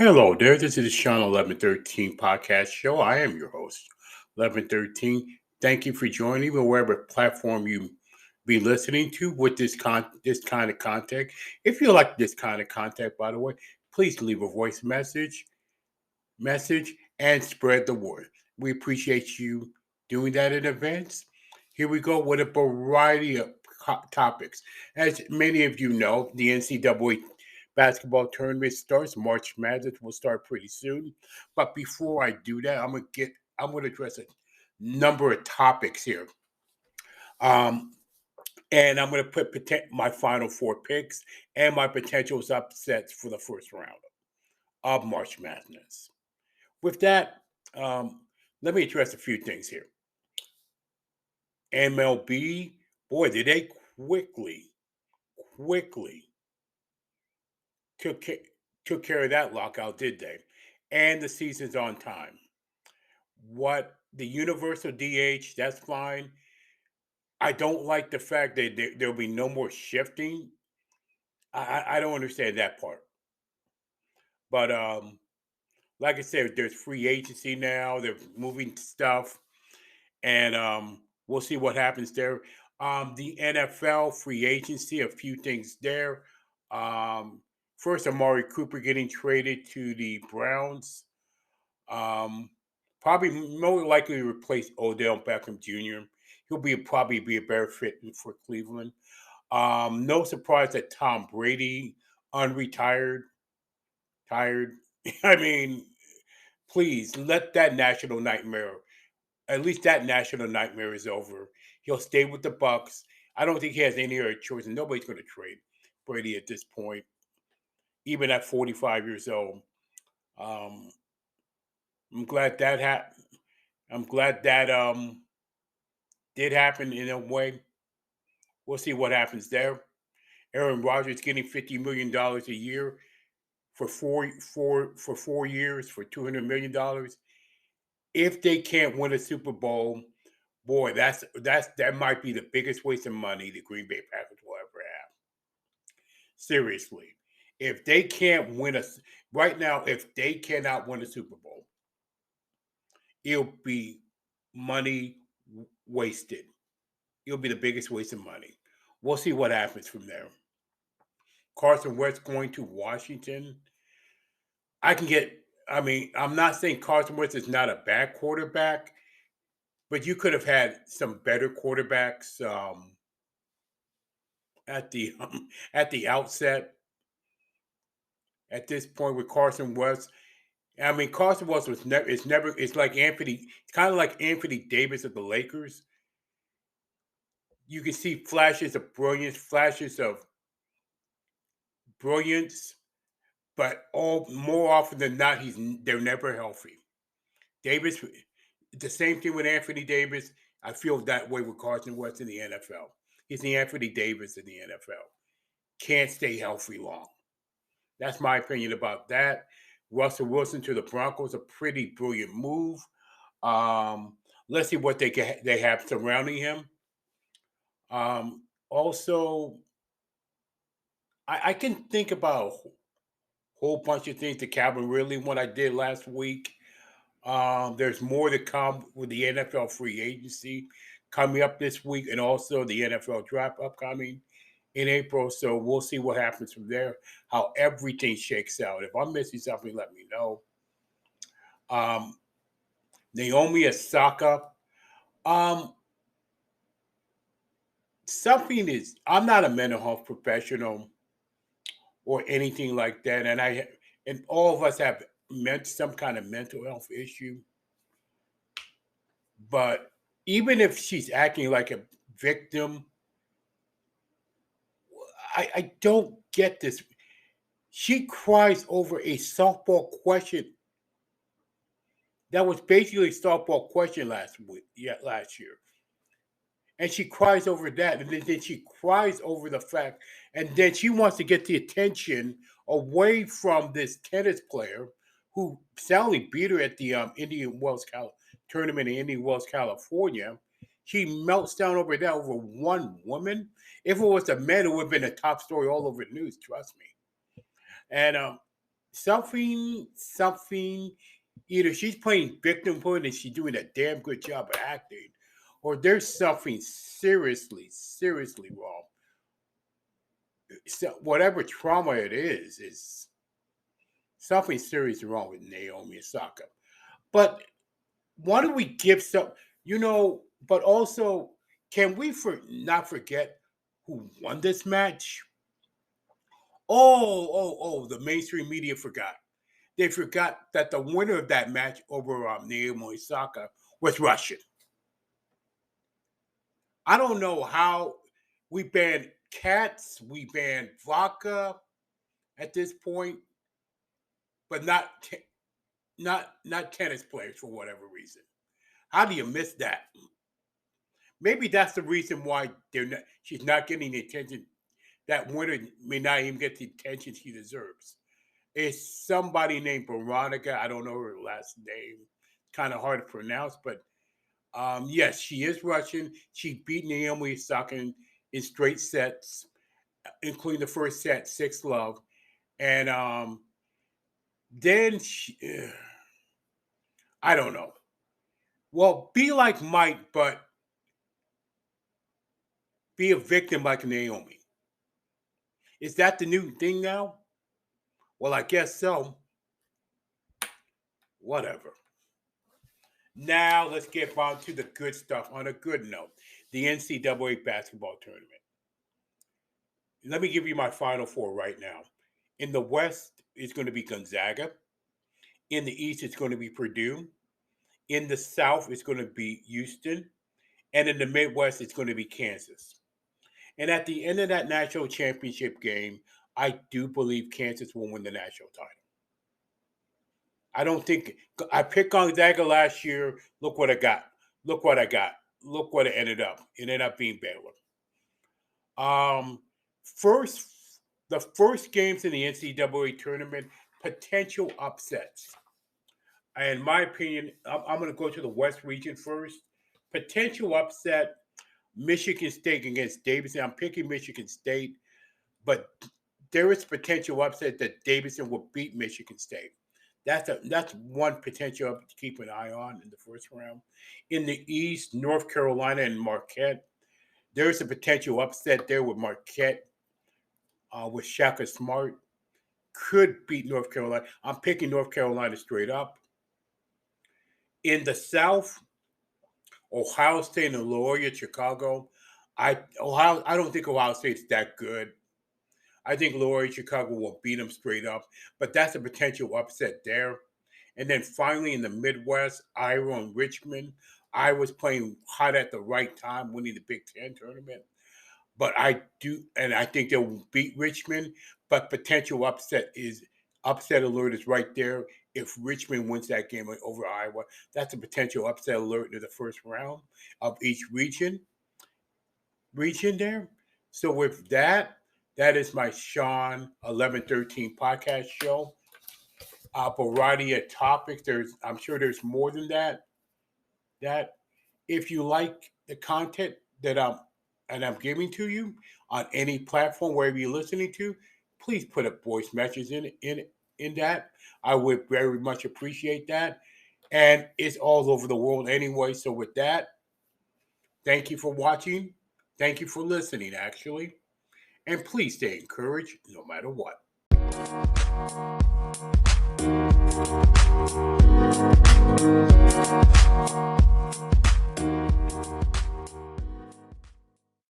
Hello there, this is the Shawn1113 podcast show. I am your host, 1113. Thank you for joining me wherever platform you be listening to with this kind of content. If you like this kind of content, by the way, please leave a voice message and spread the word. We appreciate you doing that in advance. Here we go with a variety of topics. As many of you know, the NCAA basketball tournament starts. March Madness will start pretty soon. But before I do that, I'm gonna address a number of topics here. Um, and I'm gonna put my final four picks and my potential upsets for the first round of March Madness. With that, let me address a few things here. MLB, boy, did they quickly took took care of that lockout, did they? And the season's on time. What the universal DH, that's fine. I don't like the fact that there'll be no more shifting. I don't understand that part. But like I said, there's free agency now. They're moving stuff, and we'll see what happens there. The NFL free agency, a few things there. Um, First, Amari Cooper getting traded to the Browns. Um, Probably more likely to replace Odell Beckham Jr. He'll probably be a better fit for Cleveland. No surprise that Tom Brady unretired, tired. I mean, please let that national nightmare. At least that national nightmare is over. He'll stay with the Bucks. I don't think he has any other choice, and nobody's going to trade Brady at this point, even at 45 years old. Um, I'm glad that happened. I'm glad that did happen in a way. We'll see what happens there. Aaron Rodgers getting $50 million a year for 4 years for $200 million. If they can't win a Super Bowl, boy, that might be the biggest waste of money the Green Bay Packers will ever have. Seriously, if they can't win right now, if they cannot win a Super Bowl, it'll be money wasted. It'll be the biggest waste of money. We'll see what happens from there. Carson Wentz going to Washington. I can get. I mean, I'm not saying Carson Wentz is not a bad quarterback, but you could have had some better quarterbacks at the at the outset. At this point with Carson Wentz, I mean, Carson Wentz was never. It's never. It's like Anthony. It's kind of like Anthony Davis of the Lakers. You can see flashes of brilliance, but all more often than not, they're never healthy. Davis, the same thing with Anthony Davis. I feel that way with Carson Wentz in the NFL. He's the Anthony Davis in the NFL. Can't stay healthy long. That's my opinion about that. Russell Wilson to the Broncos, a pretty brilliant move. Let's see what they have surrounding him. Also, I can think about a whole bunch of things that Calvin really what I did last week. There's more to come with the NFL free agency coming up this week, and also the NFL draft upcoming in April. So we'll see what happens from there, how everything shakes out. If I'm missing something, let me know. Um, Naomi Osaka. Um, Something is. I'm not a mental health professional or anything like that, and all of us have some kind of mental health issue. But even if she's acting like a victim, I don't get this. She cries over a softball question that was basically a softball question last year. And she cries over that. And then she cries over the fact, and then she wants to get the attention away from this tennis player who soundly beat her at the Indian Wells tournament in Indian Wells, California. She melts down over that over one woman. If it was a man, it would have been a top story all over the news, trust me. And something. Either she's playing victimhood and she's doing a damn good job of acting, or there's something seriously wrong. So whatever trauma it is something seriously wrong with Naomi Osaka. But why don't we give some, but also, can we not forget who won this match? The mainstream media forgot. They forgot that the winner of that match over Naomi Osaka was Russian. I don't know how we banned cats, we banned vodka at this point, but not tennis players for whatever reason. How do you miss that? Maybe that's the reason why she's not getting the attention. That winner may not even get the attention she deserves. It's somebody named Veronica. I don't know her last name. Kind of hard to pronounce, but yes, she is Russian. She beat Naomi Osaka in straight sets, including the first set, 6-love. And then I don't know. Well, be like Mike, but be a victim like Naomi. Is that the new thing now? Well, I guess so. Whatever. Now let's get on to the good stuff. On a good note, the NCAA basketball tournament. Let me give you my Final Four right now. In the West, it's going to be Gonzaga. In the East, it's going to be Purdue. In the South, it's going to be Houston. And in the Midwest, it's going to be Kansas. And at the end of that national championship game, I do believe Kansas will win the national title. I don't think I picked Gonzaga last year. Look what I got. Look what it ended up. It ended up being Baylor. The first games in the NCAA tournament, potential upsets. In my opinion, I'm going to go to the West region first. Potential upset, Michigan State against Davison. I'm picking Michigan State, but there is potential upset that Davison will beat Michigan State. That's one potential up to keep an eye on in the first round. In the East, North Carolina and Marquette. There's a potential upset there with Marquette, with Shaka Smart. Could beat North Carolina. I'm picking North Carolina straight up. In the South, Ohio State and Loyola Chicago. I don't think Ohio State's that good. I think Loyola Chicago will beat them straight up, but that's a potential upset there. And then finally in the Midwest, Iowa and Richmond. Iowa's playing hot at the right time, winning the Big Ten tournament. But I think they'll beat Richmond. But potential upset alert is right there. If Richmond wins that game over Iowa, that's a potential upset alert in the first round of each region there. So with that is my Shawn1113 podcast show. A variety of topics. I'm sure there's more than that. That if you like the content that I'm giving to you on any platform wherever you're listening to, please put a voice message in that. I would very much appreciate that. And it's all over the world anyway. So with that, thank you for watching. Thank you for listening, actually. And please stay encouraged no matter what.